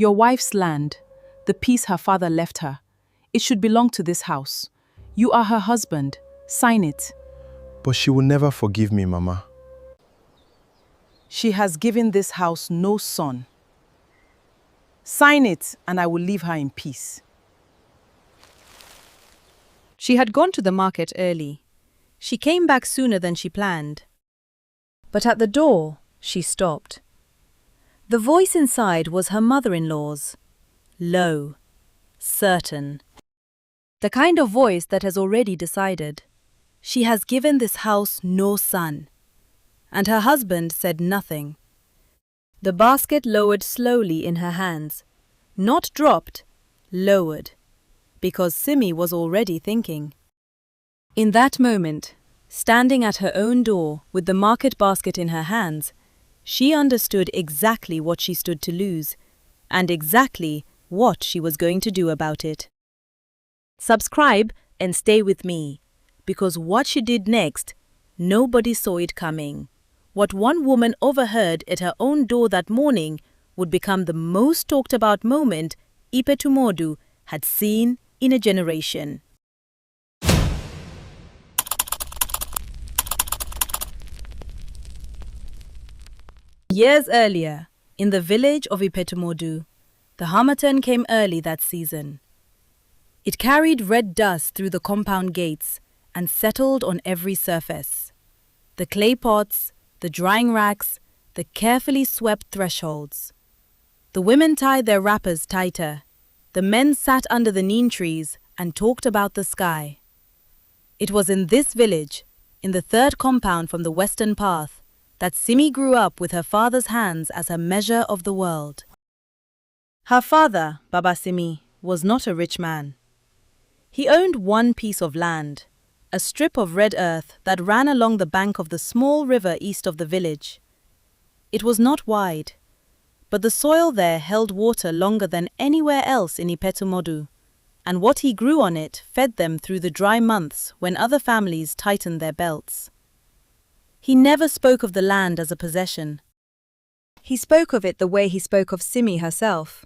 Your wife's land, the piece her father left her, it should belong to this house. You are her husband. Sign it. But she will never forgive me, Mama. She has given this house no son. Sign it, and I will leave her in peace. She had gone to the market early. She came back sooner than she planned. But at the door, she stopped. The voice inside was her mother-in-law's. Low. Certain. The kind of voice that has already decided. She has given this house no son. And her husband said nothing. The basket lowered slowly in her hands. Not dropped, lowered. Because Simi was already thinking. In that moment, standing at her own door with the market basket in her hands, she understood exactly what she stood to lose, and exactly what she was going to do about it. Subscribe and stay with me, because what she did next, nobody saw it coming. What one woman overheard at her own door that morning would become the most talked about moment Ipetumodu had seen in a generation. Years earlier, in the village of Ipetumodu, the harmattan came early that season. It carried red dust through the compound gates and settled on every surface. The clay pots, the drying racks, the carefully swept thresholds. The women tied their wrappers tighter. The men sat under the neem trees and talked about the sky. It was in this village, in the third compound from the western path, that Simi grew up with her father's hands as her measure of the world. Her father, Baba Simi, was not a rich man. He owned one piece of land, a strip of red earth that ran along the bank of the small river east of the village. It was not wide, but the soil there held water longer than anywhere else in Ipetumodu, and what he grew on it fed them through the dry months when other families tightened their belts. He never spoke of the land as a possession. He spoke of it the way he spoke of Simi herself,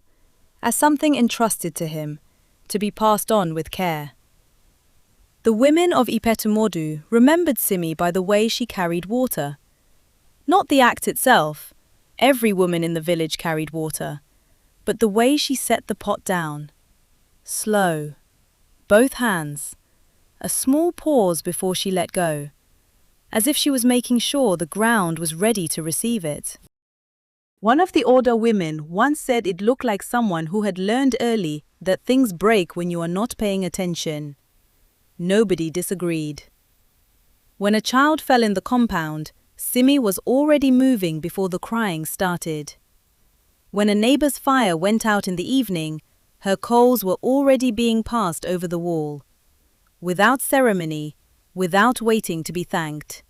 as something entrusted to him, to be passed on with care. The women of Ipetumodu remembered Simi by the way she carried water. Not the act itself, every woman in the village carried water, but the way she set the pot down. Slow, both hands, a small pause before she let go, as if she was making sure the ground was ready to receive it. One of the older women once said it looked like someone who had learned early that things break when you are not paying attention. Nobody disagreed. When a child fell in the compound, Simi was already moving before the crying started. When a neighbor's fire went out in the evening, her coals were already being passed over the wall. Without ceremony, without waiting to be thanked.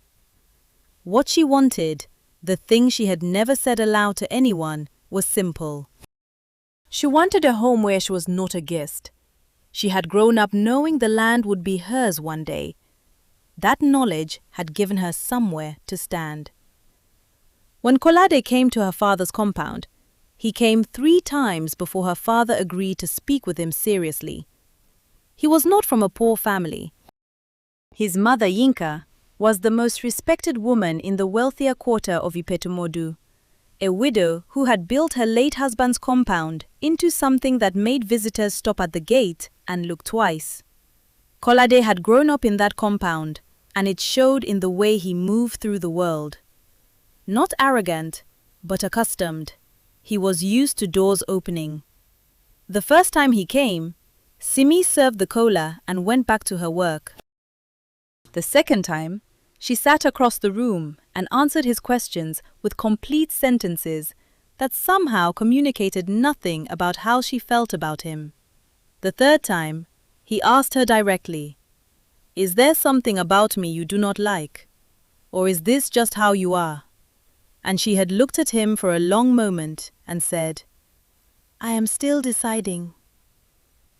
What she wanted, the thing she had never said aloud to anyone, was simple. She wanted a home where she was not a guest. She had grown up knowing the land would be hers one day. That knowledge had given her somewhere to stand. When Kolade came to her father's compound, he came 3 times before her father agreed to speak with him seriously. He was not from a poor family. His mother, Yinka, was the most respected woman in the wealthier quarter of Ipetumodu, a widow who had built her late husband's compound into something that made visitors stop at the gate and look twice. Kolade had grown up in that compound, and it showed in the way he moved through the world. Not arrogant, but accustomed. He was used to doors opening. The first time he came, Simi served the kola and went back to her work. The second time, she sat across the room and answered his questions with complete sentences that somehow communicated nothing about how she felt about him. The third time, he asked her directly, "Is there something about me you do not like? Or is this just how you are?" And she had looked at him for a long moment and said, "I am still deciding."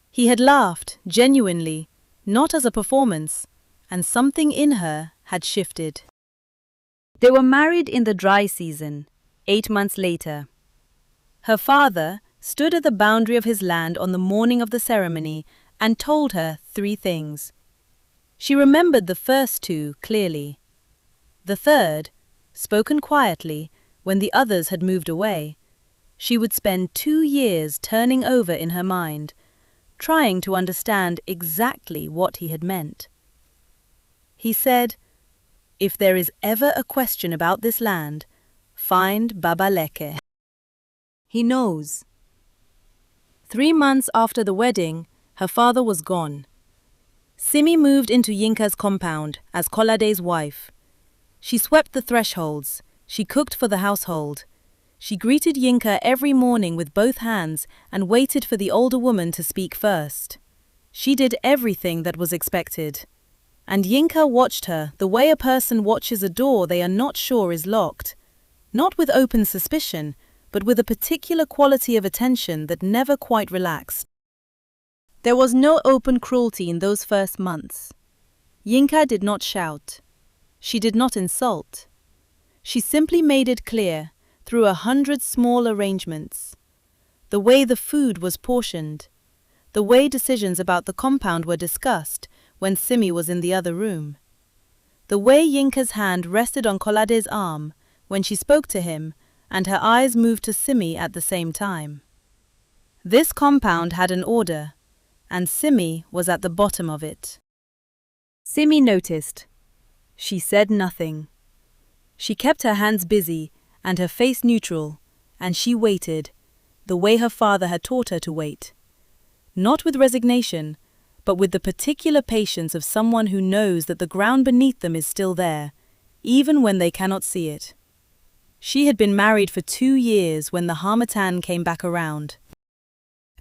He had laughed, genuinely, not as a performance, and something in her had shifted. They were married in the dry season, 8 months later. Her father, stood at the boundary of his land on the morning of the ceremony and told her 3 things. She remembered the first 2 clearly. The third, spoken quietly when the others had moved away, she would spend 2 years turning over in her mind, trying to understand exactly what he had meant. He said, "If there is ever a question about this land, find Baba Leke. He knows." 3 months after the wedding, her father was gone. Simi moved into Yinka's compound as Kolade's wife. She swept the thresholds, she cooked for the household. She greeted Yinka every morning with both hands and waited for the older woman to speak first. She did everything that was expected. And Yinka watched her the way a person watches a door they are not sure is locked, not with open suspicion, but with a particular quality of attention that never quite relaxed. There was no open cruelty in those first months. Yinka did not shout. She did not insult. She simply made it clear, through 100 small arrangements. The way the food was portioned, the way decisions about the compound were discussed when Simi was in the other room, the way Yinka's hand rested on Kolade's arm when she spoke to him and her eyes moved to Simi at the same time. This compound had an order, and Simi was at the bottom of it. Simi noticed. She said nothing. She kept her hands busy and her face neutral, and she waited, the way her father had taught her to wait. Not with resignation, but with the particular patience of someone who knows that the ground beneath them is still there, even when they cannot see it. She had been married for 2 years when the harmattan came back around.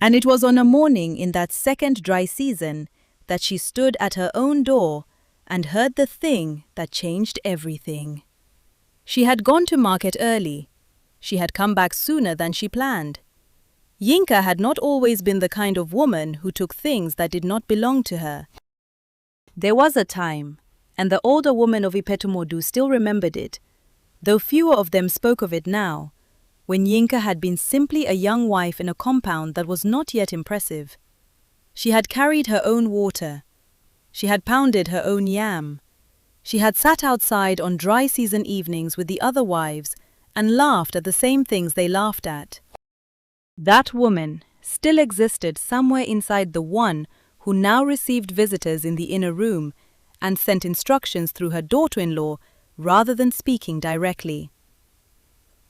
And it was on a morning in that second dry season that she stood at her own door and heard the thing that changed everything. She had gone to market early. She had come back sooner than she planned. Yinka had not always been the kind of woman who took things that did not belong to her. There was a time, and the older women of Ipetumodu still remembered it, though fewer of them spoke of it now, when Yinka had been simply a young wife in a compound that was not yet impressive. She had carried her own water. She had pounded her own yam. She had sat outside on dry season evenings with the other wives and laughed at the same things they laughed at. That woman still existed somewhere inside the one who now received visitors in the inner room and sent instructions through her daughter-in-law rather than speaking directly.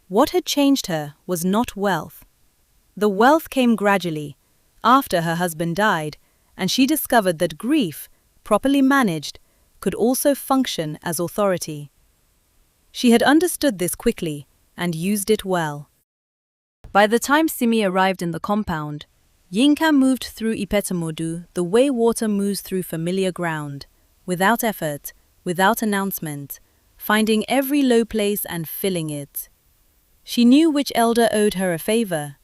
What had changed her was not wealth. The wealth came gradually, after her husband died, and she discovered that grief, properly managed, could also function as authority. She had understood this quickly and used it well. By the time Simi arrived in the compound, Yinka moved through Ipetumodu the way water moves through familiar ground, without effort, without announcement, finding every low place and filling it. She knew which elder owed her a favor.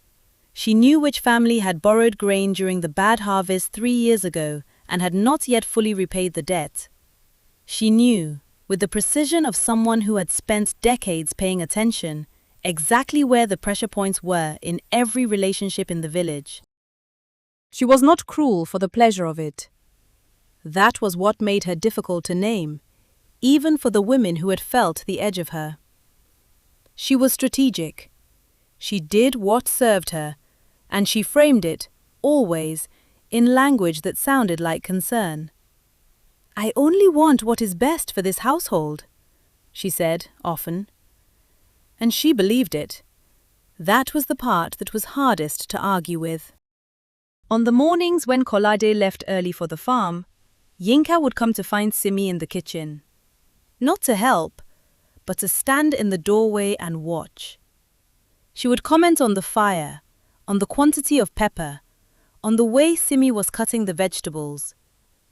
She knew which family had borrowed grain during the bad harvest 3 years ago and had not yet fully repaid the debt. She knew, with the precision of someone who had spent decades paying attention, exactly where the pressure points were in every relationship in the village. She was not cruel for the pleasure of it. That was what made her difficult to name, even for the women who had felt the edge of her. She was strategic. She did what served her, and she framed it, always, in language that sounded like concern. "I only want what is best for this household," she said often. And she believed it. That was the part that was hardest to argue with. On the mornings when Kolade left early for the farm, Yinka would come to find Simi in the kitchen. Not to help, but to stand in the doorway and watch. She would comment on the fire, on the quantity of pepper, on the way Simi was cutting the vegetables.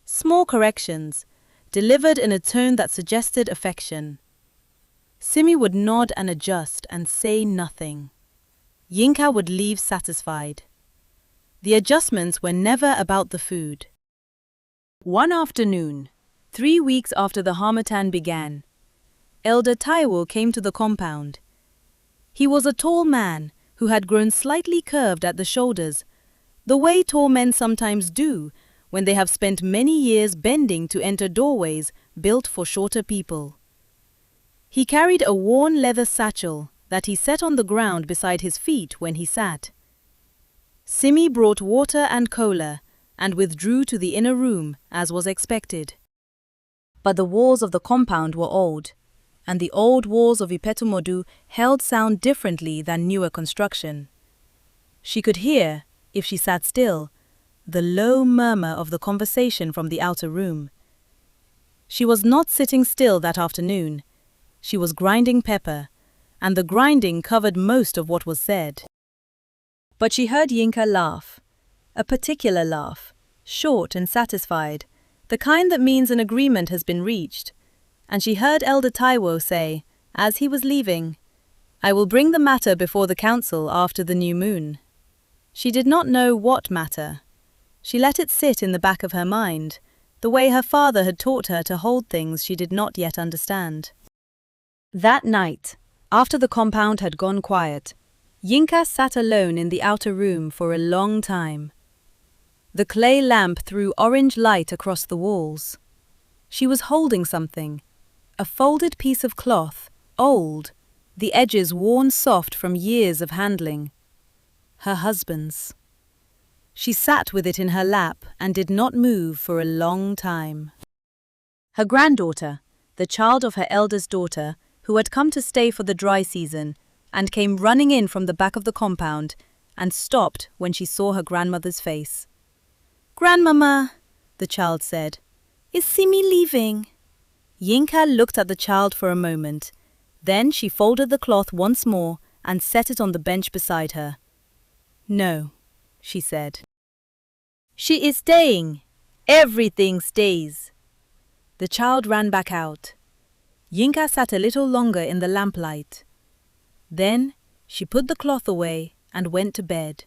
Small corrections, delivered in a tone that suggested affection. Simi would nod and adjust and say nothing. Yinka would leave satisfied. The adjustments were never about the food. One afternoon, 3 weeks after the harmattan began, Elder Taiwo came to the compound. He was a tall man, who had grown slightly curved at the shoulders, the way tall men sometimes do when they have spent many years bending to enter doorways built for shorter people. He carried a worn leather satchel that he set on the ground beside his feet when he sat. Simi brought water and cola and withdrew to the inner room, as was expected. But the walls of the compound were old, and the old walls of Ipetumodu held sound differently than newer construction. She could hear, if she sat still, the low murmur of the conversation from the outer room. She was not sitting still that afternoon. She was grinding pepper, and the grinding covered most of what was said. But she heard Yinka laugh, a particular laugh, short and satisfied, the kind that means an agreement has been reached. And she heard Elder Taiwo say, as he was leaving, "I will bring the matter before the council after the new moon." She did not know what matter. She let it sit in the back of her mind, the way her father had taught her to hold things she did not yet understand. That night, after the compound had gone quiet, Yinka sat alone in the outer room for a long time. The clay lamp threw orange light across the walls. She was holding something, a folded piece of cloth, old, the edges worn soft from years of handling. Her husband's. She sat with it in her lap and did not move for a long time. Her granddaughter, the child of her eldest daughter, who had come to stay for the dry season, and came running in from the back of the compound, and stopped when she saw her grandmother's face. "Grandmama," the child said, "is Simi leaving?" Yinka looked at the child for a moment. Then she folded the cloth once more and set it on the bench beside her. "No," she said. "She is staying. Everything stays." The child ran back out. Yinka sat a little longer in the lamplight. Then she put the cloth away and went to bed.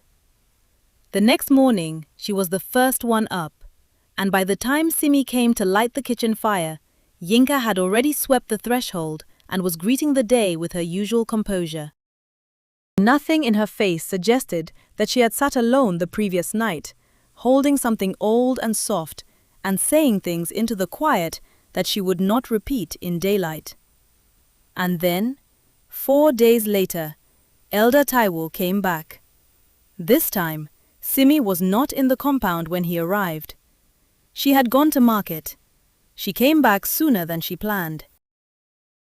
The next morning she was the first one up, and by the time Simi came to light the kitchen fire, Yinka had already swept the threshold and was greeting the day with her usual composure. Nothing in her face suggested that she had sat alone the previous night, holding something old and soft, and saying things into the quiet that she would not repeat in daylight. And then, 4 days later, Elder Taiwo came back. This time, Simi was not in the compound when he arrived. She had gone to market. She came back sooner than she planned.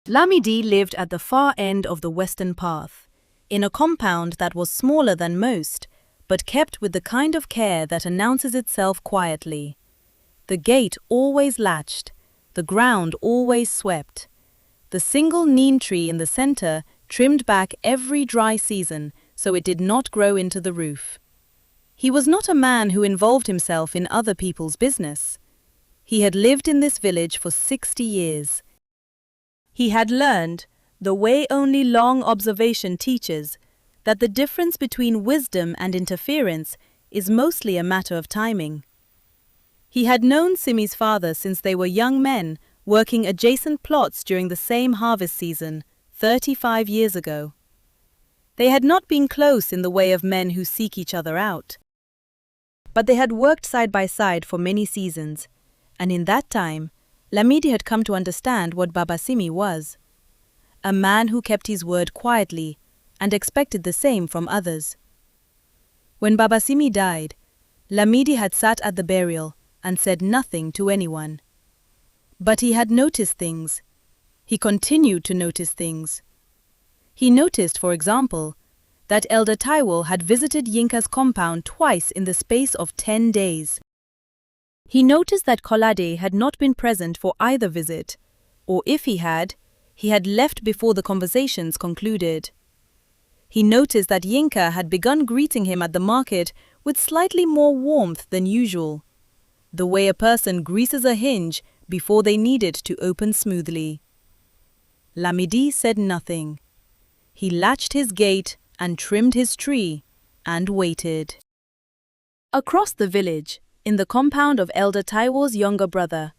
Lamidi lived at the far end of the western path, in a compound that was smaller than most, but kept with the kind of care that announces itself quietly. The gate always latched, the ground always swept. The single neem tree in the center trimmed back every dry season so it did not grow into the roof. He was not a man who involved himself in other people's business. He had lived in this village for 60 years. He had learned, the way only long observation teaches, that the difference between wisdom and interference is mostly a matter of timing. He had known Simi's father since they were young men working adjacent plots during the same harvest season, 35 years ago. They had not been close in the way of men who seek each other out. But they had worked side by side for many seasons, and in that time, Lamidi had come to understand what Baba Simi was. A man who kept his word quietly and expected the same from others. When Baba Simi died, Lamidi had sat at the burial and said nothing to anyone. But he had noticed things. He continued to notice things. He noticed, for example, that Elder Taiwo had visited Yinka's compound twice in the space of 10 days. He noticed that Kolade had not been present for either visit, or if he had left before the conversations concluded. He noticed that Yinka had begun greeting him at the market with slightly more warmth than usual, the way a person greases a hinge before they need it to open smoothly. Lamidi said nothing. He latched his gate and trimmed his tree and waited. Across the village, in the compound of Elder Taiwo's younger brother,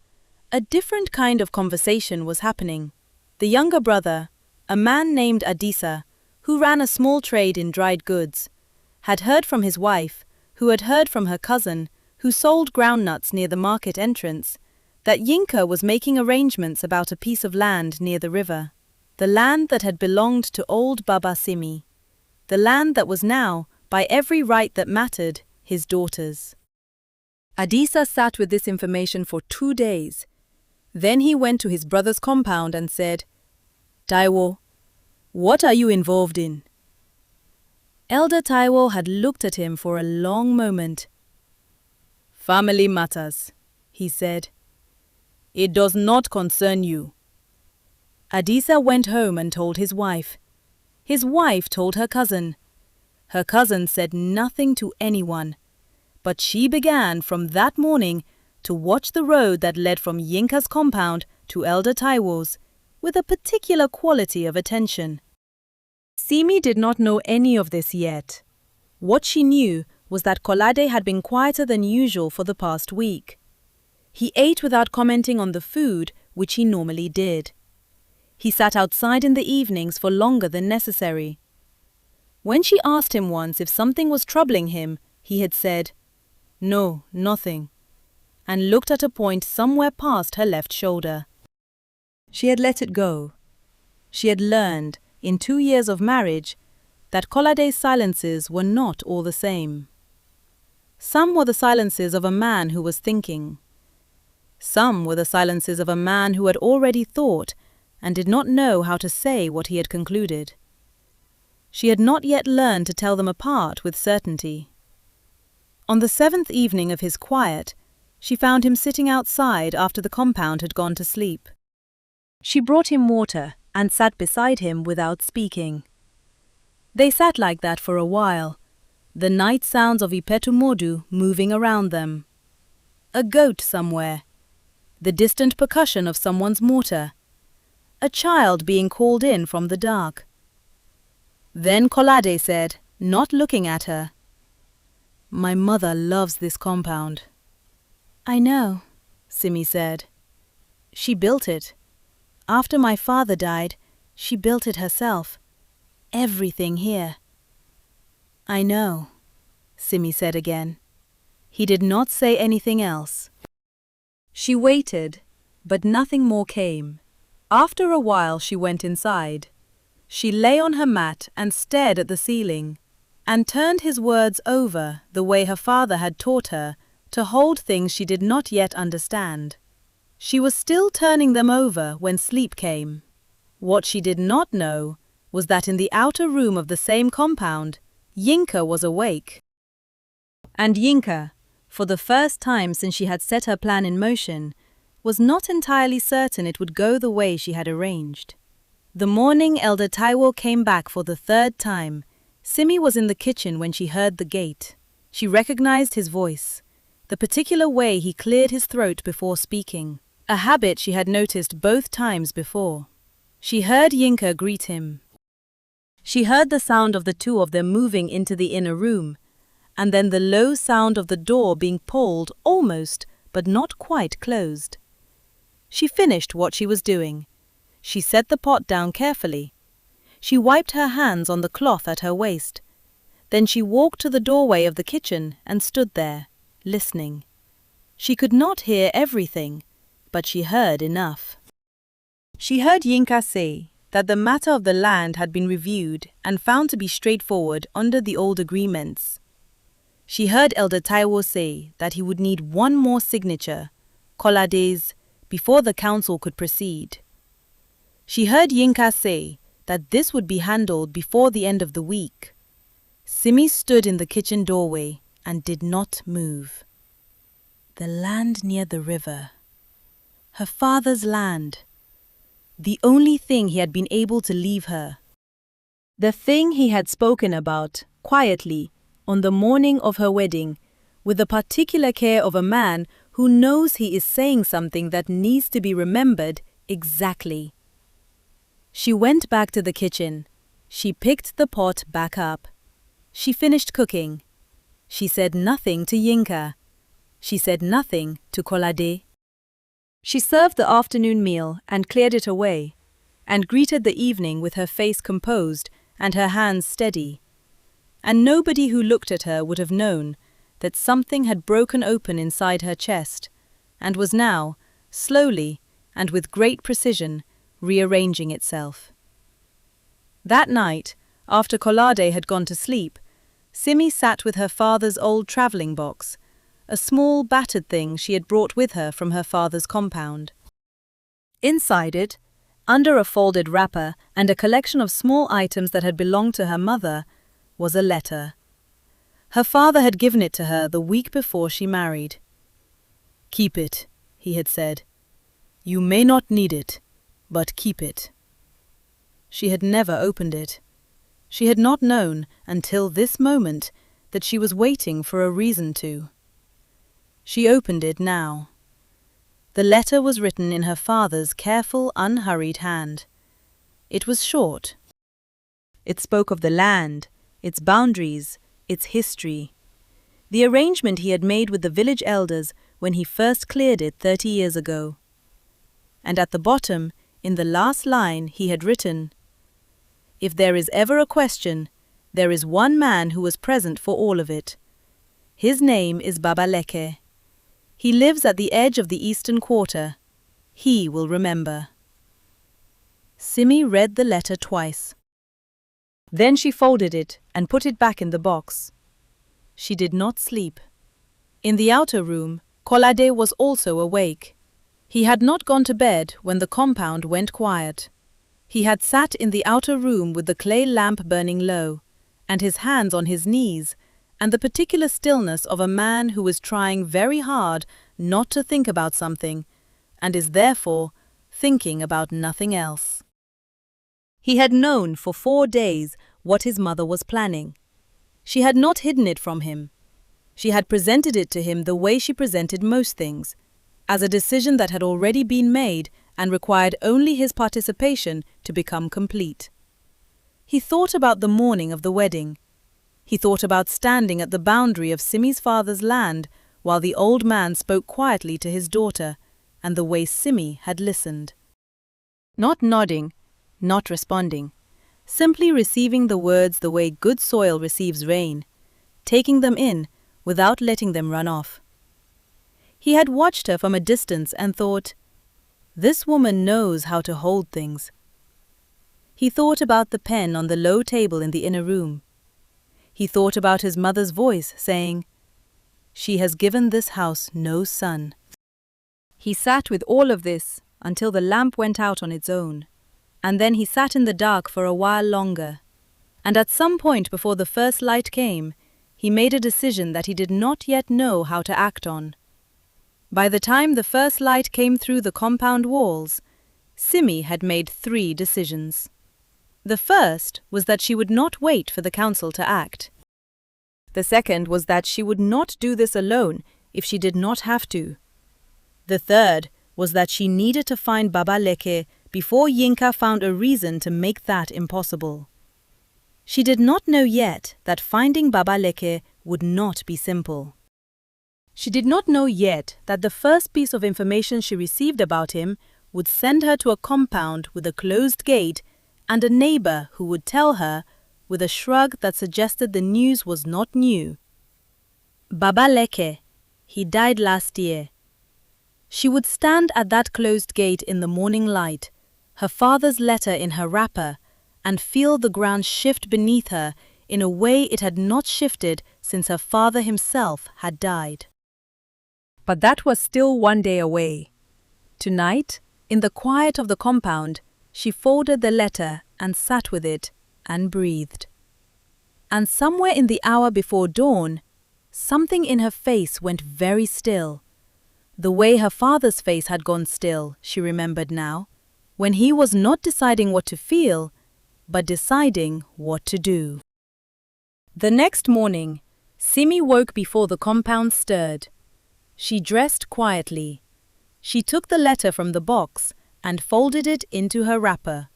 a different kind of conversation was happening. The younger brother, a man named Adisa, who ran a small trade in dried goods, had heard from his wife, who had heard from her cousin, who sold groundnuts near the market entrance, that Yinka was making arrangements about a piece of land near the river, the land that had belonged to old Baba Simi, the land that was now, by every right that mattered, his daughter's. Adisa sat with this information for 2 days. Then he went to his brother's compound and said, "Taiwo, what are you involved in?" Elder Taiwo had looked at him for a long moment. "Family matters," he said. "It does not concern you." Adisa went home and told his wife. His wife told her cousin. Her cousin said nothing to anyone, but she began from that morning to watch the road that led from Yinka's compound to Elder Taiwo's with a particular quality of attention. Simi did not know any of this yet. What she knew was that Kolade had been quieter than usual for the past week. He ate without commenting on the food, which he normally did. He sat outside in the evenings for longer than necessary. When she asked him once if something was troubling him, he had said, "No, nothing," and looked at a point somewhere past her left shoulder. She had let it go. She had learned, in 2 years of marriage, that Kolade's silences were not all the same. Some were the silences of a man who was thinking. Some were the silences of a man who had already thought and did not know how to say what he had concluded. She had not yet learned to tell them apart with certainty. On the 7th evening of his quiet, she found him sitting outside after the compound had gone to sleep. She brought him water and sat beside him without speaking. They sat like that for a while, the night sounds of Ipetumodu moving around them. A goat somewhere, the distant percussion of someone's mortar, a child being called in from the dark. Then Kolade said, not looking at her, "My mother loves this compound." "I know," Simi said. "She built it. After my father died, she built it herself. Everything here." "I know," Simi said again. He did not say anything else. She waited, but nothing more came. After a while she went inside. She lay on her mat and stared at the ceiling, and turned his words over the way her father had taught her to hold things she did not yet understand. She was still turning them over when sleep came. What she did not know was that in the outer room of the same compound, Yinka was awake. And Yinka, for the first time since she had set her plan in motion, was not entirely certain it would go the way she had arranged. The morning Elder Taiwo came back for the 3rd time, Simi was in the kitchen when she heard the gate. She recognized his voice, the particular way he cleared his throat before speaking, a habit she had noticed both times before. She heard Yinka greet him. She heard the sound of the two of them moving into the inner room, and then the low sound of the door being pulled almost, but not quite closed. She finished what she was doing. She set the pot down carefully. She wiped her hands on the cloth at her waist. Then she walked to the doorway of the kitchen and stood there, listening. She could not hear everything, but she heard enough. She heard Yinka say that the matter of the land had been reviewed and found to be straightforward under the old agreements. She heard Elder Taiwo say that he would need one more signature, Kolade's, before the council could proceed. She heard Yinka say that this would be handled before the end of the week. Simi stood in the kitchen doorway and did not move. The land near the river. Her father's land. The only thing he had been able to leave her. The thing he had spoken about, quietly, on the morning of her wedding, with the particular care of a man who knows he is saying something that needs to be remembered exactly. She went back to the kitchen. She picked the pot back up. She finished cooking. She said nothing to Yinka. She said nothing to Kolade. She served the afternoon meal and cleared it away, and greeted the evening with her face composed and her hands steady, and nobody who looked at her would have known that something had broken open inside her chest and was now, slowly and with great precision, rearranging itself. That night, after Kolade had gone to sleep, Simi sat with her father's old travelling box, a small battered thing she had brought with her from her father's compound. Inside it, under a folded wrapper and a collection of small items that had belonged to her mother, was a letter. Her father had given it to her the week before she married. "Keep it," he had said. "You may not need it, but keep it." She had never opened it. She had not known, until this moment, that she was waiting for a reason to. She opened it now. The letter was written in her father's careful, unhurried hand. It was short. It spoke of the land, its boundaries, its history, the arrangement he had made with the village elders when he first cleared it 30 years ago. And at the bottom, in the last line, he had written, "If there is ever a question, there is one man who was present for all of it. His name is Baba Leke. He lives at the edge of the eastern quarter. He will remember." Simi read the letter twice. Then she folded it and put it back in the box. She did not sleep. In the outer room, Kolade was also awake. He had not gone to bed when the compound went quiet. He had sat in the outer room with the clay lamp burning low, and his hands on his knees, and the particular stillness of a man who is trying very hard not to think about something, and is therefore thinking about nothing else. He had known for 4 days what his mother was planning. She had not hidden it from him. She had presented it to him the way she presented most things, as a decision that had already been made and required only his participation to become complete. He thought about the morning of the wedding. He thought about standing at the boundary of Simi's father's land while the old man spoke quietly to his daughter, and the way Simi had listened. Not nodding, not responding, simply receiving the words the way good soil receives rain, taking them in without letting them run off. He had watched her from a distance and thought, "This woman knows how to hold things." He thought about the pen on the low table in the inner room. He thought about his mother's voice saying, "She has given this house no son." He sat with all of this until the lamp went out on its own, and then he sat in the dark for a while longer, and at some point before the first light came, he made a decision that he did not yet know how to act on. By the time the first light came through the compound walls, Simi had made 3 decisions. The first was that she would not wait for the council to act. The second was that she would not do this alone if she did not have to. The third was that she needed to find Baba Leke before Yinka found a reason to make that impossible. She did not know yet that finding Baba Leke would not be simple. She did not know yet that the first piece of information she received about him would send her to a compound with a closed gate and a neighbor who would tell her, with a shrug that suggested the news was not new, "Baba Leke, he died last year." She would stand at that closed gate in the morning light, her father's letter in her wrapper, and feel the ground shift beneath her in a way it had not shifted since her father himself had died. But that was still 1 day away. Tonight, in the quiet of the compound, she folded the letter and sat with it and breathed. And somewhere in the hour before dawn, something in her face went very still. The way her father's face had gone still, she remembered now, when he was not deciding what to feel, but deciding what to do. The next morning, Simi woke before the compound stirred. She dressed quietly. She took the letter from the box and folded it into her wrapper.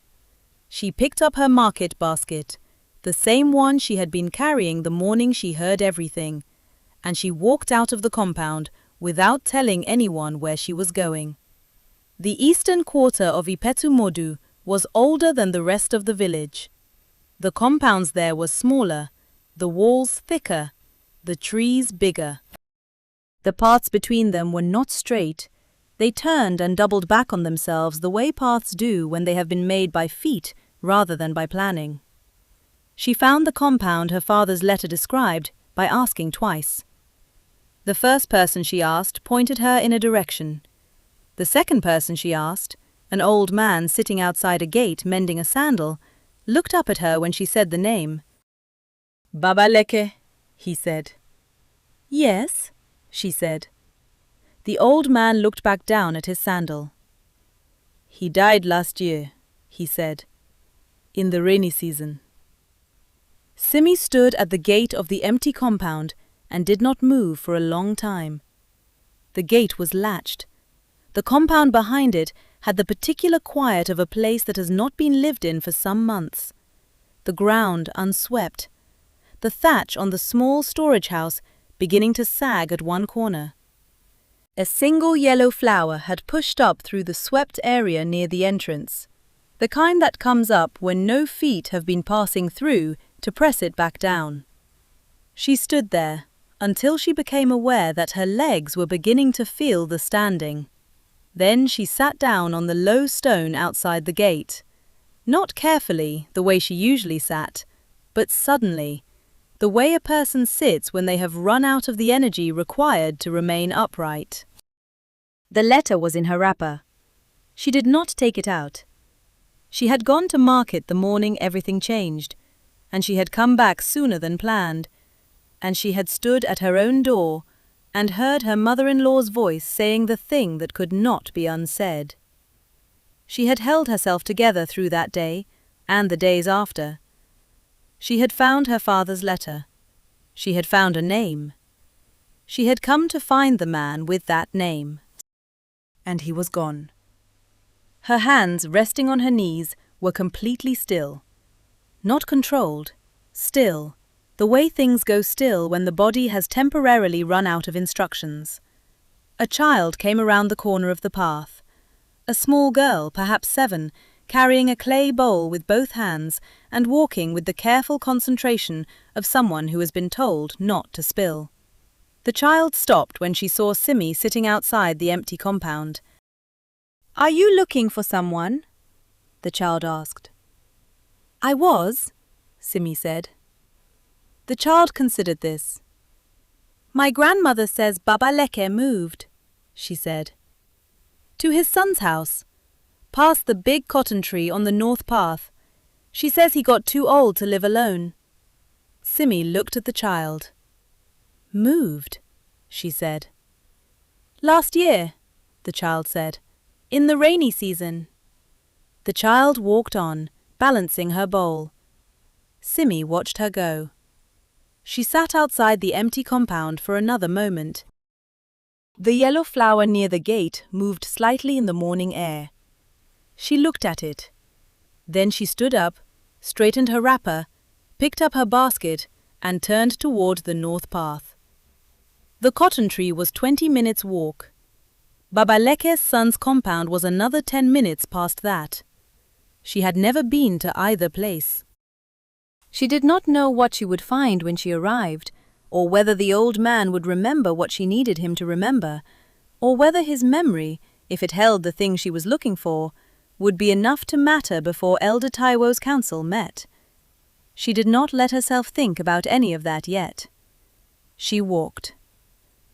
She picked up her market basket, the same one she had been carrying the morning she heard everything, and she walked out of the compound without telling anyone where she was going. The eastern quarter of Ipetumodu was older than the rest of the village. The compounds there were smaller, the walls thicker, the trees bigger. The paths between them were not straight. They turned and doubled back on themselves the way paths do when they have been made by feet rather than by planning. She found the compound her father's letter described by asking twice. The first person she asked pointed her in a direction. The second person she asked, an old man sitting outside a gate mending a sandal, looked up at her when she said the name. "Baba Leke," he said. "Yes," she said. The old man looked back down at his sandal. "He died last year," he said, "in the rainy season." Simi stood at the gate of the empty compound and did not move for a long time. The gate was latched. The compound behind it had the particular quiet of a place that has not been lived in for some months. The ground unswept. The thatch on the small storage house beginning to sag at one corner. A single yellow flower had pushed up through the swept area near the entrance, the kind that comes up when no feet have been passing through to press it back down. She stood there until she became aware that her legs were beginning to feel the standing. Then she sat down on the low stone outside the gate, not carefully, the way she usually sat, but suddenly, the way a person sits when they have run out of the energy required to remain upright. The letter was in her wrapper. She did not take it out. She had gone to market the morning everything changed, and she had come back sooner than planned, and she had stood at her own door and heard her mother-in-law's voice saying the thing that could not be unsaid. She had held herself together through that day and the days after. She had found her father's letter. She had found a name. She had come to find the man with that name. And he was gone. Her hands, resting on her knees, were completely still. Not controlled, still, the way things go still when the body has temporarily run out of instructions. A child came around the corner of the path. A small girl, perhaps 7, carrying a clay bowl with both hands and walking with the careful concentration of someone who has been told not to spill. The child stopped when she saw Simi sitting outside the empty compound. "Are you looking for someone?" the child asked. "I was," Simi said. The child considered this. "My grandmother says Baba Leke moved," she said. "To his son's house, past the big cotton tree on the north path. She says he got too old to live alone." Simi looked at the child. "Moved," she said. "Last year," the child said, "in the rainy season." The child walked on, balancing her bowl. Simi watched her go. She sat outside the empty compound for another moment. The yellow flower near the gate moved slightly in the morning air. She looked at it. Then she stood up, straightened her wrapper, picked up her basket, and turned toward the north path. The cotton tree was 20 minutes' walk. Baba Leke's son's compound was another 10 minutes past that. She had never been to either place. She did not know what she would find when she arrived, or whether the old man would remember what she needed him to remember, or whether his memory, if it held the thing she was looking for, would be enough to matter before Elder Taiwo's council met. She did not let herself think about any of that yet. She walked.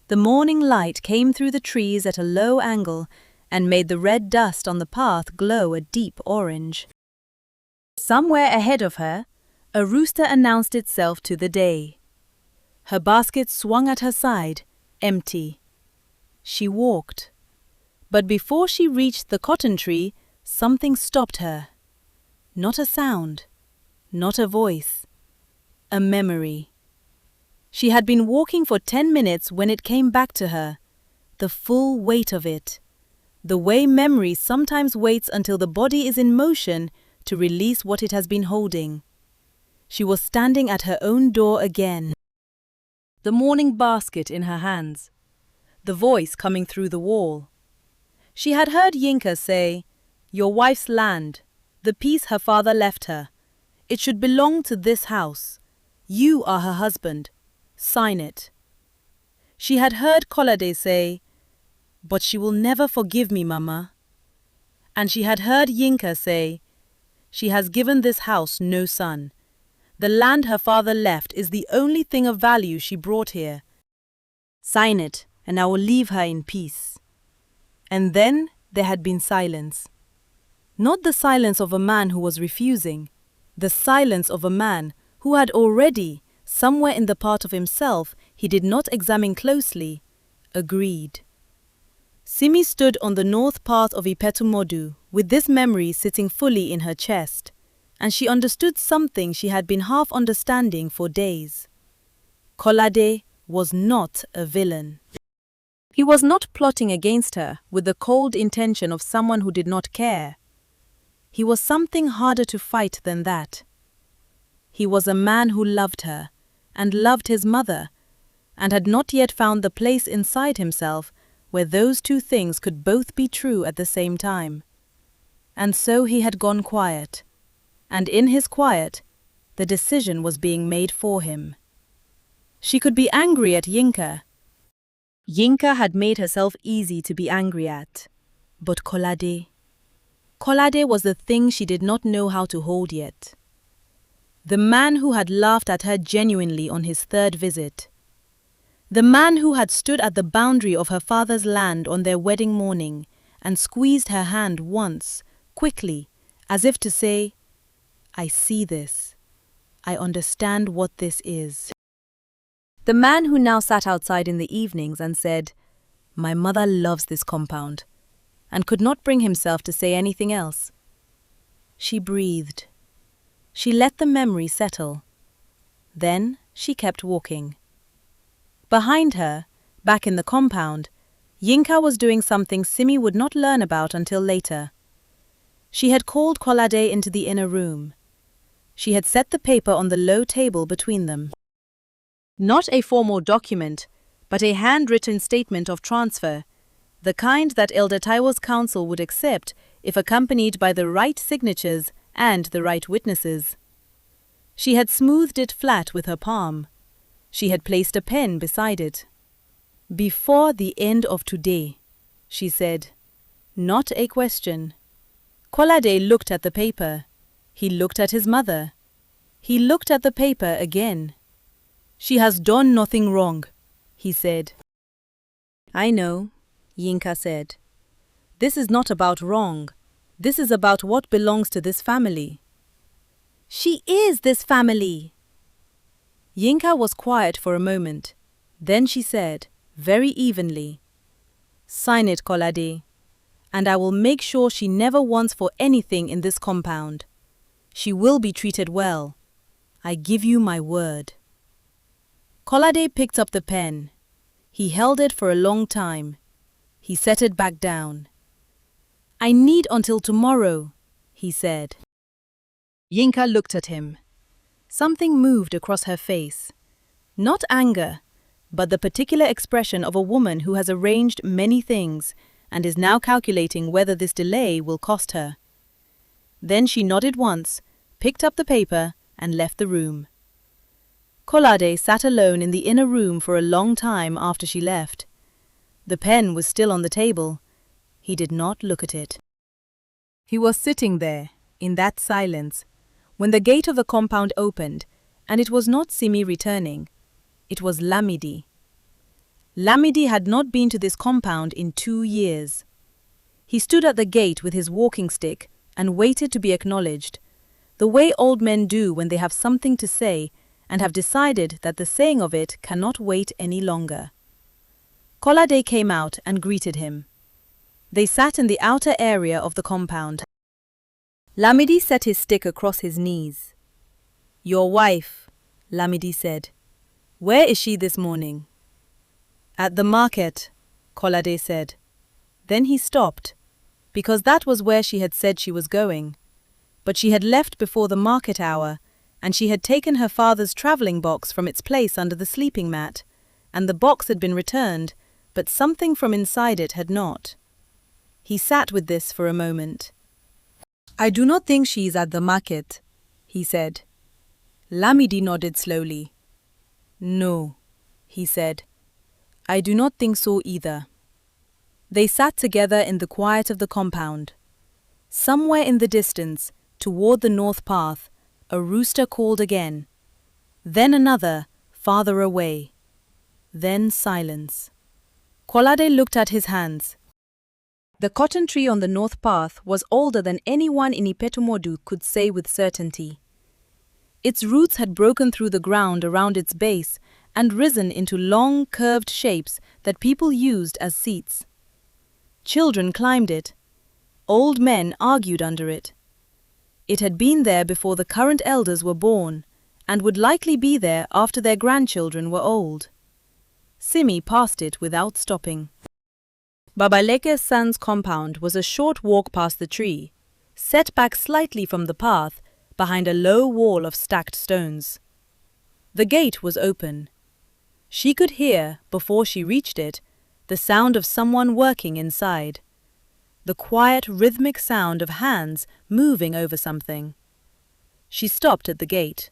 The morning light came through the trees at a low angle and made the red dust on the path glow a deep orange. Somewhere ahead of her, a rooster announced itself to the day. Her basket swung at her side, empty. She walked. But before she reached the cotton tree, something stopped her. Not a sound, not a voice, a memory. She had been walking for 10 minutes when it came back to her, the full weight of it, the way memory sometimes waits until the body is in motion to release what it has been holding. She was standing at her own door again. The morning basket in her hands. The voice coming through the wall. She had heard Yinka say, "Your wife's land, the piece her father left her. It should belong to this house. You are her husband. Sign it. She had heard Kolade say, "But she will never forgive me, Mama." And she had heard Yinka say, "She has given this house no son. The land her father left is the only thing of value she brought here. Sign it, and I will leave her in peace." And then there had been silence. Not the silence of a man who was refusing, the silence of a man who had already, somewhere in the part of himself he did not examine closely, agreed. Simi stood on the north part of Ipetumodu with this memory sitting fully in her chest, and she understood something she had been half understanding for days. Kolade was not a villain. He was not plotting against her with the cold intention of someone who did not care. He was something harder to fight than that. He was a man who loved her, and loved his mother, and had not yet found the place inside himself where those two things could both be true at the same time. And so he had gone quiet, and in his quiet, the decision was being made for him. She could be angry at Yinka. Yinka had made herself easy to be angry at. But Kolade was the thing she did not know how to hold yet. The man who had laughed at her genuinely on his third visit. The man who had stood at the boundary of her father's land on their wedding morning and squeezed her hand once, quickly, as if to say, "I see this. I understand what this is." The man who now sat outside in the evenings and said, "My mother loves this compound," and could not bring himself to say anything else. She breathed. She let the memory settle. Then she kept walking. Behind her, back in the compound, Yinka was doing something Simi would not learn about until later. She had called Kolade into the inner room. She had set the paper on the low table between them. Not a formal document, but a handwritten statement of transfer, the kind that Elder Taiwo's council would accept if accompanied by the right signatures and the right witnesses. She had smoothed it flat with her palm. She had placed a pen beside it. "Before the end of today," she said. Not a question. Kolade looked at the paper. He looked at his mother. He looked at the paper again. "She has done nothing wrong," he said. "I know," Yinka said. "This is not about wrong. This is about what belongs to this family." "She is this family." Yinka was quiet for a moment. Then she said, very evenly, "Sign it, Kolade, and I will make sure she never wants for anything in this compound. She will be treated well. I give you my word." Kolade picked up the pen. He held it for a long time. He set it back down. "I need until tomorrow," he said. Yinka looked at him. Something moved across her face. Not anger, but the particular expression of a woman who has arranged many things and is now calculating whether this delay will cost her. Then she nodded once, picked up the paper, and left the room. Kolade sat alone in the inner room for a long time after she left. The pen was still on the table. He did not look at it. He was sitting there, in that silence, when the gate of the compound opened, and it was not Simi returning. It was Lamidi. Lamidi had not been to this compound in 2 years. He stood at the gate with his walking stick and waited to be acknowledged, the way old men do when they have something to say and have decided that the saying of it cannot wait any longer. Kolade came out and greeted him. They sat in the outer area of the compound. Lamidi set his stick across his knees. "Your wife," Lamidi said. "Where is she this morning?" "At the market," Kolade said. Then he stopped, because that was where she had said she was going. But she had left before the market hour, and she had taken her father's travelling box from its place under the sleeping mat, and the box had been returned, but something from inside it had not. He sat with this for a moment. "I do not think she is at the market," he said. Lamidi nodded slowly. No, he said. I do not think so either. They sat together in the quiet of the compound. Somewhere in the distance, toward the north path, a rooster called again. Then another, farther away. Then silence. Kolade looked at his hands. The cotton tree on the north path was older than anyone in Ipetumodu could say with certainty. Its roots had broken through the ground around its base and risen into long, curved shapes that people used as seats. Children climbed it. Old men argued under it. It had been there before the current elders were born, and would likely be there after their grandchildren were old. Simi passed it without stopping. Babaleke's son's compound was a short walk past the tree, set back slightly from the path behind a low wall of stacked stones. The gate was open. She could hear, before she reached it, the sound of someone working inside. The quiet, rhythmic sound of hands moving over something. She stopped at the gate.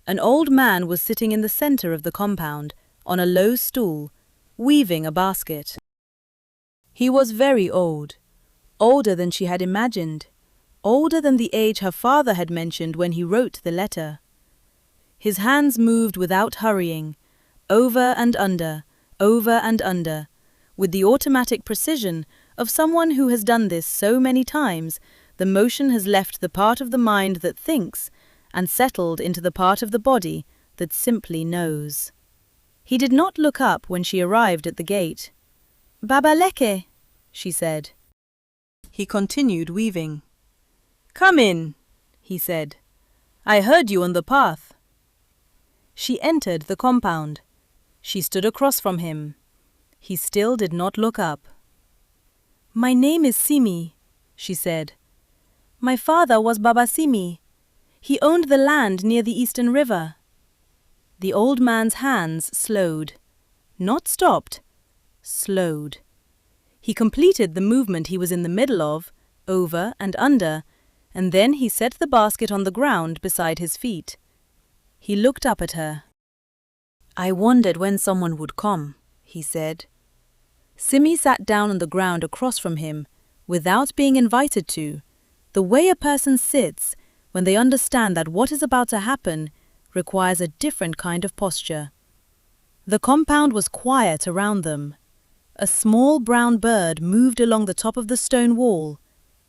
An old man was sitting in the center of the compound, on a low stool, weaving a basket. He was very old, older than she had imagined, older than the age her father had mentioned when he wrote the letter. His hands moved without hurrying, over and under, with the automatic precision of someone who has done this so many times, the motion has left the part of the mind that thinks and settled into the part of the body that simply knows. He did not look up when she arrived at the gate. "Babaleke," she said. He continued weaving. "Come in," he said. "I heard you on the path." She entered the compound. She stood across from him. He still did not look up. "My name is Simi," she said. "My father was Baba Simi. He owned the land near the Eastern River." The old man's hands slowed. Not stopped. Slowed. He completed the movement he was in the middle of, over and under, and then he set the basket on the ground beside his feet. He looked up at her. "I wondered when someone would come," he said. Simi sat down on the ground across from him, without being invited to, the way a person sits when they understand that what is about to happen requires a different kind of posture. The compound was quiet around them. A small brown bird moved along the top of the stone wall,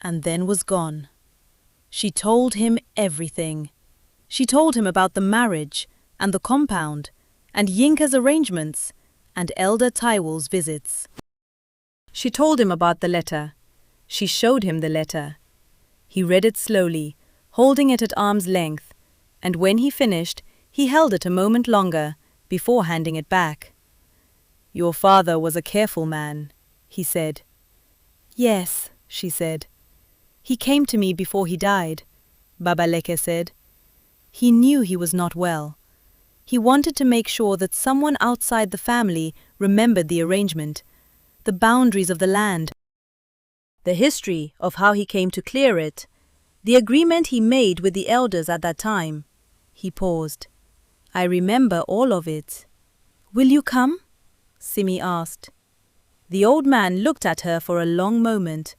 and then was gone. She told him everything. She told him about the marriage, and the compound, and Yinka's arrangements, and Elder Taiwal's visits. She told him about the letter. She showed him the letter. He read it slowly, holding it at arm's length, and when he finished, he held it a moment longer before handing it back. "Your father was a careful man," he said. "Yes," she said. "He came to me before he died," Babaleke said. "He knew he was not well. He wanted to make sure that someone outside the family remembered the arrangement, the boundaries of the land, the history of how he came to clear it, the agreement he made with the elders at that time." He paused. "I remember all of it." "Will you come?" Simi asked. The old man looked at her for a long moment.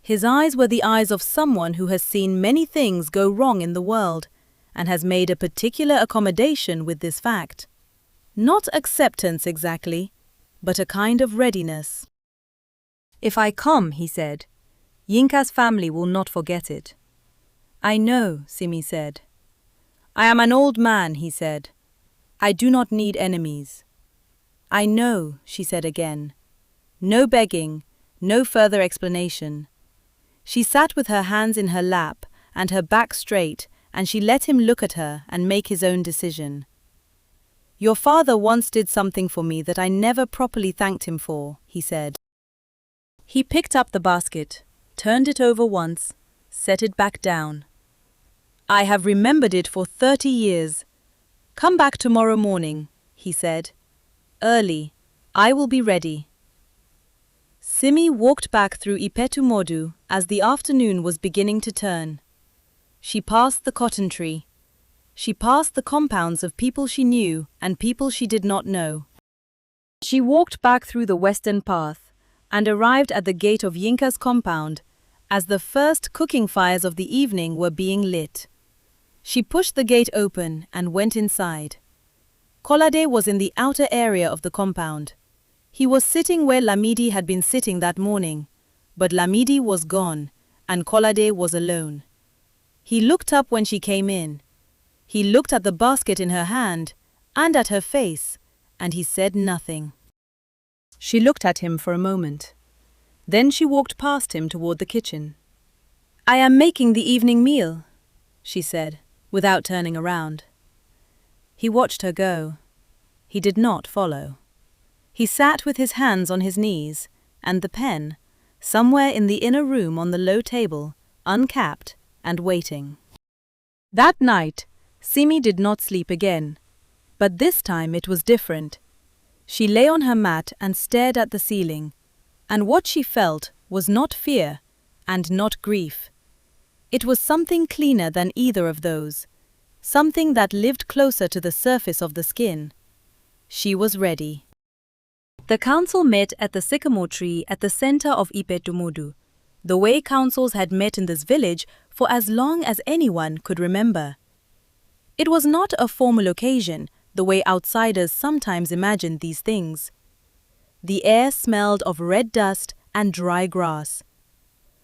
His eyes were the eyes of someone who has seen many things go wrong in the world and has made a particular accommodation with this fact. Not acceptance exactly, but a kind of readiness. "If I come," he said, "Yinka's family will not forget it." "I know," Simi said. "I am an old man," he said. "I do not need enemies." "I know," she said again. No begging, no further explanation. She sat with her hands in her lap and her back straight, and she let him look at her and make his own decision. "Your father once did something for me that I never properly thanked him for," he said. He picked up the basket, turned it over once, set it back down. "I have remembered it for 30 years. Come back tomorrow morning," he said. "Early. I will be ready." Simi walked back through Ipetumodu as the afternoon was beginning to turn. She passed the cotton tree. She passed the compounds of people she knew and people she did not know. She walked back through the western path and arrived at the gate of Yinka's compound as the first cooking fires of the evening were being lit. She pushed the gate open and went inside. Kolade was in the outer area of the compound. He was sitting where Lamidi had been sitting that morning, but Lamidi was gone and Kolade was alone. He looked up when she came in. He looked at the basket in her hand and at her face, and he said nothing. She looked at him for a moment. Then she walked past him toward the kitchen. "I am making the evening meal," she said, without turning around. He watched her go. He did not follow. He sat with his hands on his knees, and the pen, somewhere in the inner room on the low table, uncapped and waiting. That night, Simi did not sleep again. But this time it was different. She lay on her mat and stared at the ceiling, and what she felt was not fear and not grief. It was something cleaner than either of those, something that lived closer to the surface of the skin. She was ready. The council met at the sycamore tree at the center of Ipetumodu, the way councils had met in this village for as long as anyone could remember. It was not a formal occasion, the way outsiders sometimes imagined these things. The air smelled of red dust and dry grass.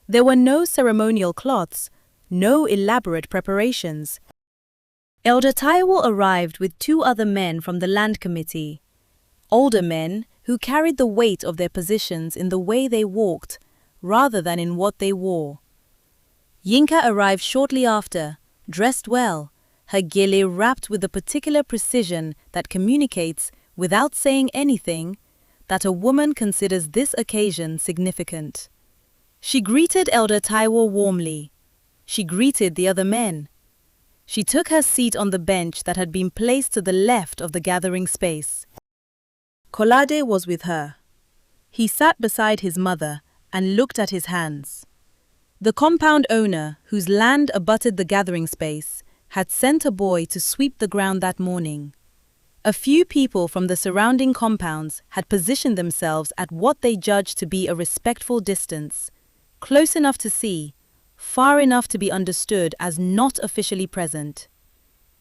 There were no ceremonial cloths, no elaborate preparations. Elder Taiwo arrived with two other men from the land committee, older men who carried the weight of their positions in the way they walked, rather than in what they wore. Yinka arrived shortly after, dressed well, her gele wrapped with the particular precision that communicates, without saying anything, that a woman considers this occasion significant. She greeted Elder Taiwo warmly. She greeted the other men. She took her seat on the bench that had been placed to the left of the gathering space. Kolade was with her. He sat beside his mother and looked at his hands. The compound owner, whose land abutted the gathering space, had sent a boy to sweep the ground that morning. A few people from the surrounding compounds had positioned themselves at what they judged to be a respectful distance, close enough to see, far enough to be understood as not officially present.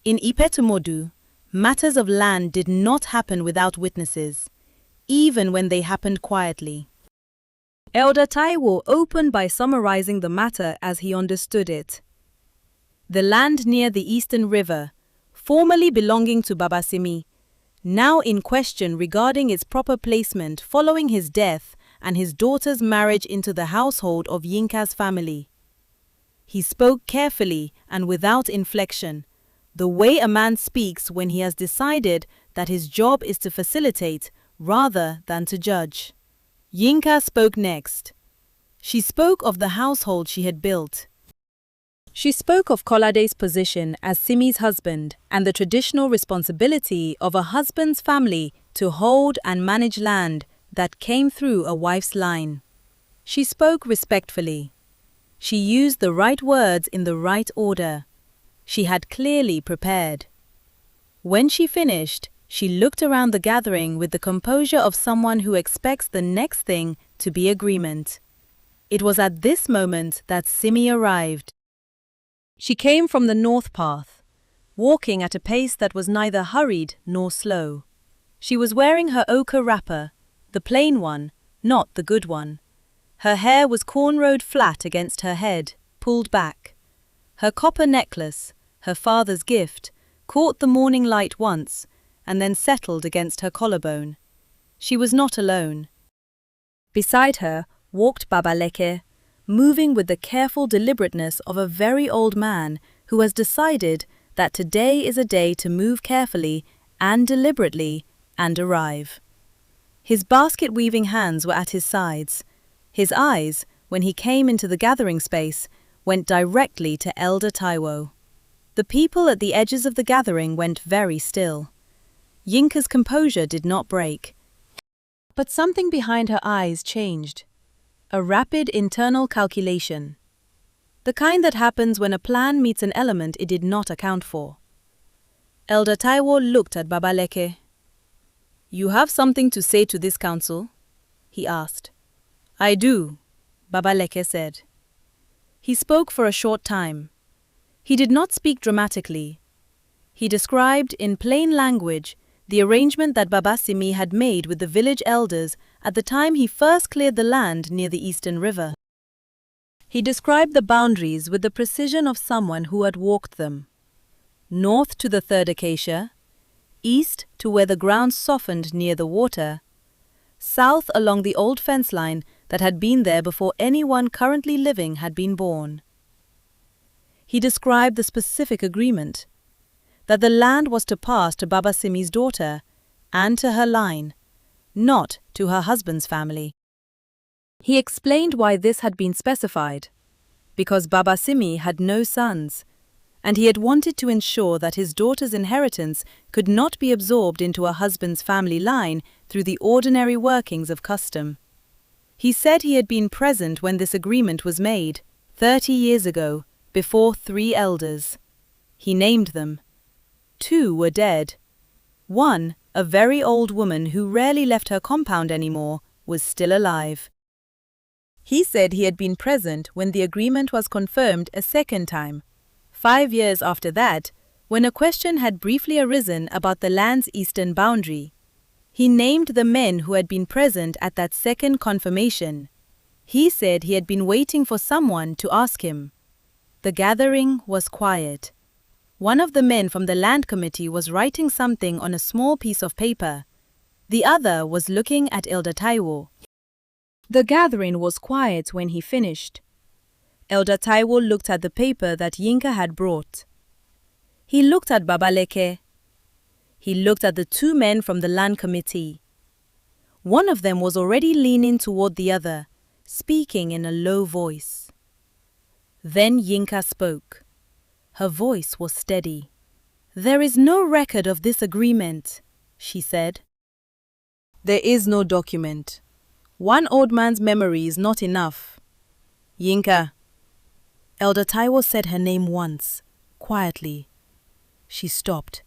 In Ipetumodu, matters of land did not happen without witnesses, even when they happened quietly. Elder Taiwo opened by summarizing the matter as he understood it. The land near the eastern river, formerly belonging to Baba Simi, now in question regarding its proper placement following his death and his daughter's marriage into the household of Yinka's family. He spoke carefully and without inflection, the way a man speaks when he has decided that his job is to facilitate rather than to judge. Yinka spoke next. She spoke of the household she had built. She spoke of Kolade's position as Simi's husband and the traditional responsibility of a husband's family to hold and manage land that came through a wife's line. She spoke respectfully. She used the right words in the right order. She had clearly prepared. When she finished, she looked around the gathering with the composure of someone who expects the next thing to be agreement. It was at this moment that Simi arrived. She came from the north path, walking at a pace that was neither hurried nor slow. She was wearing her ochre wrapper, the plain one, not the good one. Her hair was cornrowed flat against her head, pulled back. Her copper necklace, her father's gift, caught the morning light once, and then settled against her collarbone. She was not alone. Beside her walked Baba Leke, moving with the careful deliberateness of a very old man who has decided that today is a day to move carefully and deliberately and arrive. His basket-weaving hands were at his sides. His eyes, when he came into the gathering space, went directly to Elder Taiwo. The people at the edges of the gathering went very still. Yinka's composure did not break. But something behind her eyes changed. A rapid internal calculation. The kind that happens when a plan meets an element it did not account for. Elder Taiwo looked at Baba Leke. "You have something to say to this council?" he asked. "I do," Baba Leke said. He spoke for a short time. He did not speak dramatically. He described in plain language the arrangement that Baba Simi had made with the village elders at the time he first cleared the land near the eastern river. He described the boundaries with the precision of someone who had walked them. North to the third acacia, east to where the ground softened near the water, south along the old fence line that had been there before anyone currently living had been born. He described the specific agreement, that the land was to pass to Baba Simi's daughter and to her line, not to her husband's family. He explained why this had been specified, because Baba Simi had no sons, and he had wanted to ensure that his daughter's inheritance could not be absorbed into her husband's family line through the ordinary workings of custom. He said he had been present when this agreement was made, 30 years ago, before 3 elders. He named them. 2 were dead. 1, a very old woman who rarely left her compound anymore, was still alive. He said he had been present when the agreement was confirmed a second time, 5 years after that, when a question had briefly arisen about the land's eastern boundary. He named the men who had been present at that second confirmation. He said he had been waiting for someone to ask him. The gathering was quiet. One of the men from the land committee was writing something on a small piece of paper. The other was looking at Elder Taiwo. The gathering was quiet when he finished. Elder Taiwo looked at the paper that Yinka had brought. He looked at Baba Leke. He looked at the 2 men from the land committee. One of them was already leaning toward the other, speaking in a low voice. Then Yinka spoke. Her voice was steady. "There is no record of this agreement," she said. "There is no document. One old man's memory is not enough. Yinka." Elder Taiwo said her name once, quietly. She stopped.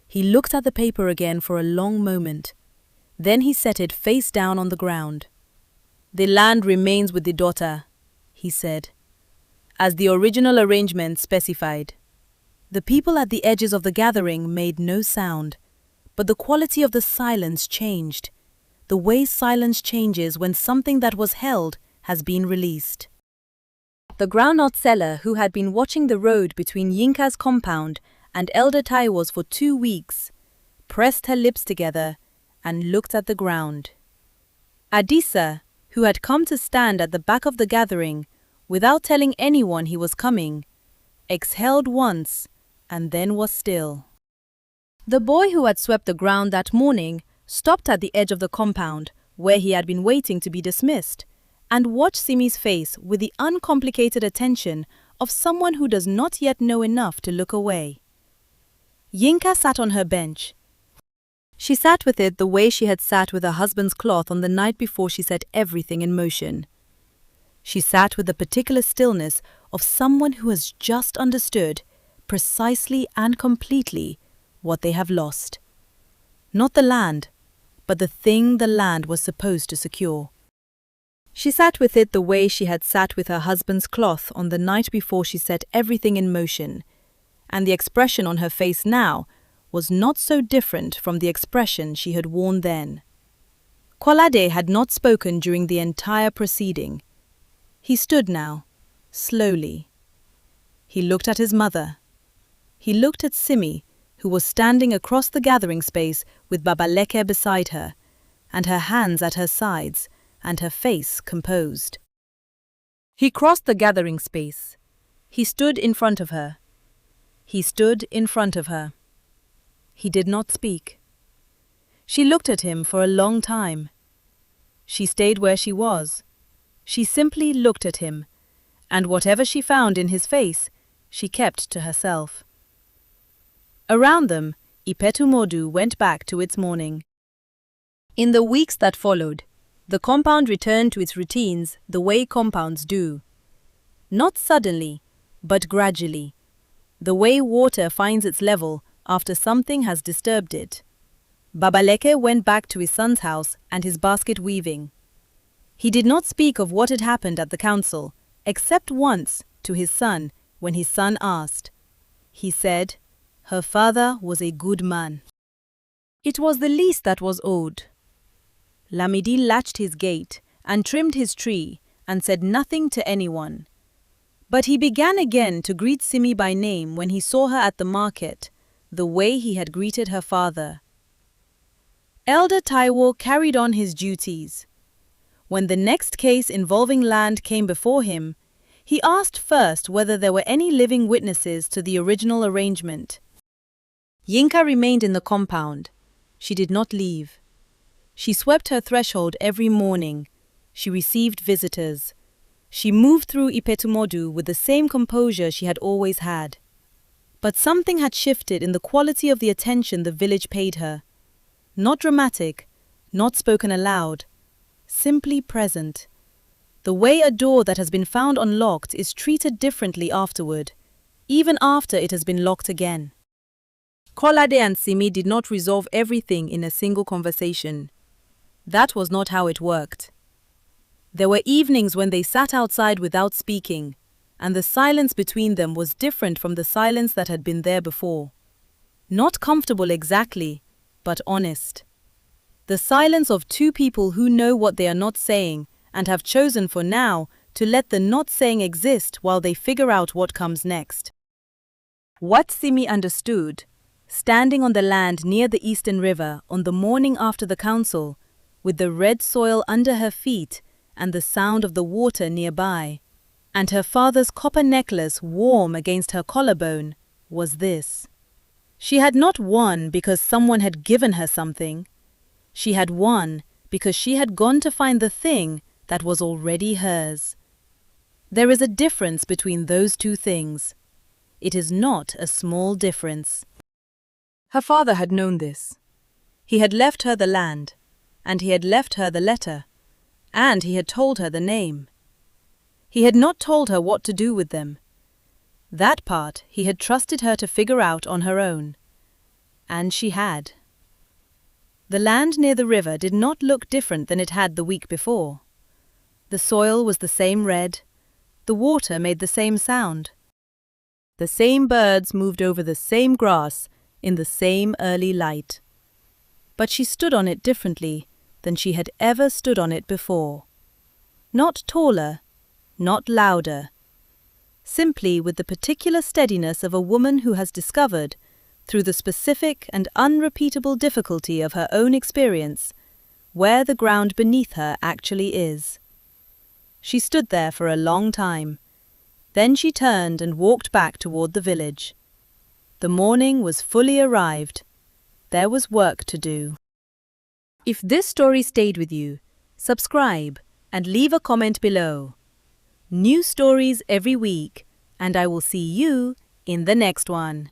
He looked at the paper again for a long moment. Then he set it face down on the ground. "The land remains with the daughter," he said, "as the original arrangement specified." The people at the edges of the gathering made no sound, but the quality of the silence changed, the way silence changes when something that was held has been released. The groundnut seller, who had been watching the road between Yinka's compound and Elder Taiwo's for 2 weeks, pressed her lips together and looked at the ground. Adisa, who had come to stand at the back of the gathering without telling anyone he was coming, exhaled once and then was still. The boy who had swept the ground that morning stopped at the edge of the compound where he had been waiting to be dismissed and watched Simi's face with the uncomplicated attention of someone who does not yet know enough to look away. Yinka sat on her bench. She sat with it the way she had sat with her husband's cloth on the night before she set everything in motion. She sat with the particular stillness of someone who has just understood, precisely and completely, what they have lost. Not the land, but the thing the land was supposed to secure. She sat with it the way she had sat with her husband's cloth on the night before she set everything in motion, and the expression on her face now was not so different from the expression she had worn then. Kolade had not spoken during the entire proceeding. He stood now, slowly. He looked at his mother. He looked at Simi, who was standing across the gathering space with Baba Leke beside her, and her hands at her sides, and her face composed. He crossed the gathering space. He stood in front of her. He stood in front of her. He did not speak. She looked at him for a long time. She stayed where she was. She simply looked at him, and whatever she found in his face, she kept to herself. Around them, Ipetumodu went back to its mourning. In the weeks that followed, the compound returned to its routines the way compounds do. Not suddenly, but gradually, the way water finds its level after something has disturbed it. Babaleke went back to his son's house and his basket weaving. He did not speak of what had happened at the council, except once to his son when his son asked. He said, "Her father was a good man." It was the least that was owed. Lamidi latched his gate and trimmed his tree and said nothing to anyone. But he began again to greet Simi by name when he saw her at the market, the way he had greeted her father. Elder Taiwo carried on his duties. When the next case involving land came before him, he asked first whether there were any living witnesses to the original arrangement. Yinka remained in the compound. She did not leave. She swept her threshold every morning. She received visitors. She moved through Ipetumodu with the same composure she had always had. But something had shifted in the quality of the attention the village paid her. Not dramatic, not spoken aloud, simply present. The way a door that has been found unlocked is treated differently afterward, even after it has been locked again. Kolade and Simi did not resolve everything in a single conversation. That was not how it worked. There were evenings when they sat outside without speaking, and the silence between them was different from the silence that had been there before. Not comfortable exactly, but honest. The silence of two people who know what they are not saying and have chosen for now to let the not saying exist while they figure out what comes next. What Simi understood, standing on the land near the Eastern River on the morning after the council, with the red soil under her feet and the sound of the water nearby, and her father's copper necklace warm against her collarbone, was this. She had not won because someone had given her something. She had won because she had gone to find the thing that was already hers. There is a difference between those two things. It is not a small difference. Her father had known this. He had left her the land, and he had left her the letter, and he had told her the name. He had not told her what to do with them. That part he had trusted her to figure out on her own. And she had. The land near the river did not look different than it had the week before. The soil was the same red. The water made the same sound. The same birds moved over the same grass in the same early light. But she stood on it differently than she had ever stood on it before. Not taller, not louder. Simply with the particular steadiness of a woman who has discovered, through the specific and unrepeatable difficulty of her own experience, where the ground beneath her actually is. She stood there for a long time. Then she turned and walked back toward the village. The morning was fully arrived. There was work to do. If this story stayed with you, subscribe and leave a comment below. New stories every week, and I will see you in the next one.